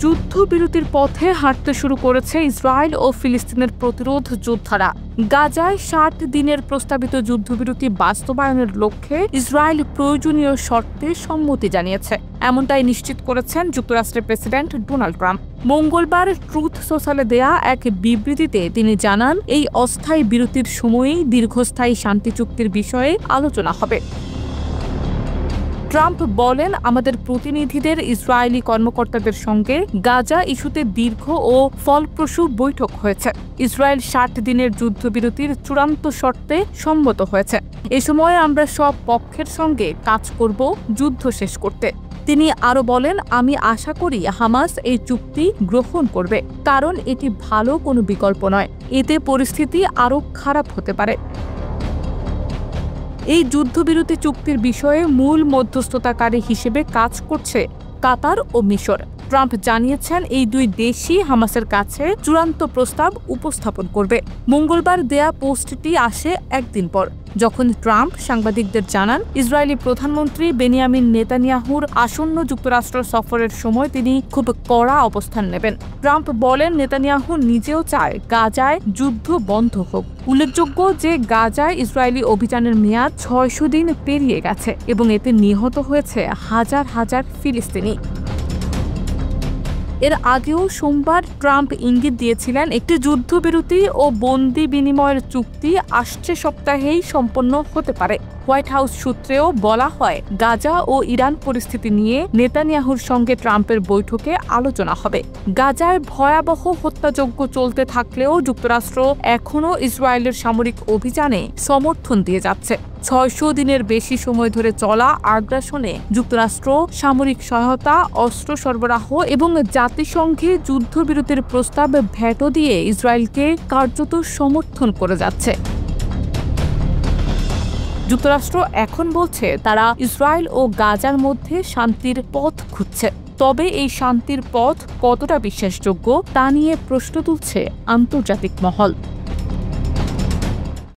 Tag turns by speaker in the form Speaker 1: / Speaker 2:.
Speaker 1: যুদ্ধবিরতির পথে হাঁটতে শুরু করেছে ইসরায়েল ও ফিলিস্তিনের প্রতিরোধ যোদ্ধারা। গাজায় ৬০ দিনের প্রস্তাবিত যুদ্ধবিরতি বাস্তবায়নের লক্ষ্যে ইসরায়েল প্রয়োজনীয় শর্তে সম্মতি জানিয়েছে, এমনটাই নিশ্চিত করেছেন যুক্তরাষ্ট্রের প্রেসিডেন্ট ডোনাল্ড ট্রাম্প। মঙ্গলবার ট্রুথ সোশ্যালে দেয়া এক বিবৃতিতে তিনি জানান, এই অস্থায়ী বিরতির সময়েই দীর্ঘস্থায়ী শান্তি চুক্তির বিষয়ে আলোচনা হবে। ট্রাম্প বলেন, আমাদের প্রতিনিধিদের ইসরায়েলি কর্মকর্তাদের সঙ্গে গাজা ইস্যুতে দীর্ঘ ও ফলপ্রসূ বৈঠক হয়েছে। ইসরায়েল ৬০ দিনের যুদ্ধবিরতির চূড়ান্ত শর্তে সম্মত হয়েছে। এ সময় আমরা সব পক্ষের সঙ্গে কাজ করব যুদ্ধ শেষ করতে। তিনি আরও বলেন, আমি আশা করি হামাস এই চুক্তি গ্রহণ করবে, কারণ এটি ভালো কোনো বিকল্প নয়। এতে পরিস্থিতি আরও খারাপ হতে পারে। এই যুদ্ধবিরতি চুক্তির বিষয়ে মূল মধ্যস্থতাকারী হিসেবে কাজ করছে কাতার ও মিশর। ট্রাম্প জানিয়েছেন, এই দুই দেশই হামাসের কাছে চূড়ান্ত প্রস্তাব উপস্থাপন করবে। মঙ্গলবার দেয়া পোস্টটি আসে একদিন পর, যখন ট্রাম্প সাংবাদিকদের জানান, ইসরায়েলি প্রধানমন্ত্রী বেনিয়ামিন নেতানিয়াহুর আসন্ন যুক্তরাষ্ট্র সফরের সময় তিনি খুব কড়া অবস্থান নেবেন। ট্রাম্প বলেন, নেতানিয়াহু নিজেও চায় গাজায় যুদ্ধ বন্ধ হোক। উল্লেখযোগ্য যে গাজায় ইসরায়েলি অভিযানের মেয়াদ ৬০০ দিন পেরিয়ে গেছে এবং এতে নিহত হয়েছে হাজার হাজার ফিলিস্তিনি। এর আগেও সোমবার ট্রাম্প ইঙ্গিত দিয়েছিলেন, একটি যুদ্ধবিরতি ও বন্দি বিনিময়ের চুক্তি আসছে সপ্তাহেই সম্পন্ন হতে পারে। হোয়াইট হাউস সূত্রেও বলা হয়, গাজা ও ইরান পরিস্থিতি নিয়ে নেতানিয়াহুর সঙ্গে ট্রাম্পের বৈঠকে আলোচনা হবে। গাজায় ভয়াবহ হত্যাযজ্ঞ চলতে থাকলেও যুক্তরাষ্ট্র এখনও ইসরায়েলের সামরিক অভিযানে সমর্থন দিয়ে যাচ্ছে। ৬০০ দিনের বেশি সময় ধরে চলা আগ্রাসনে যুক্তরাষ্ট্র সামরিক সহায়তা, অস্ত্র সরবরাহ এবং জাতিসংঘে যুদ্ধবিরতির প্রস্তাব ভেটো দিয়ে ইসরায়েলকে কার্যত সমর্থন করে যাচ্ছে। যুক্তরাষ্ট্র এখন বলছে, তারা ইসরায়েল ও গাজার মধ্যে শান্তির পথ খুঁজছে। তবে এই শান্তির পথ কতটা বিশ্বাসযোগ্য তা নিয়ে প্রশ্ন তুলছে আন্তর্জাতিক মহল।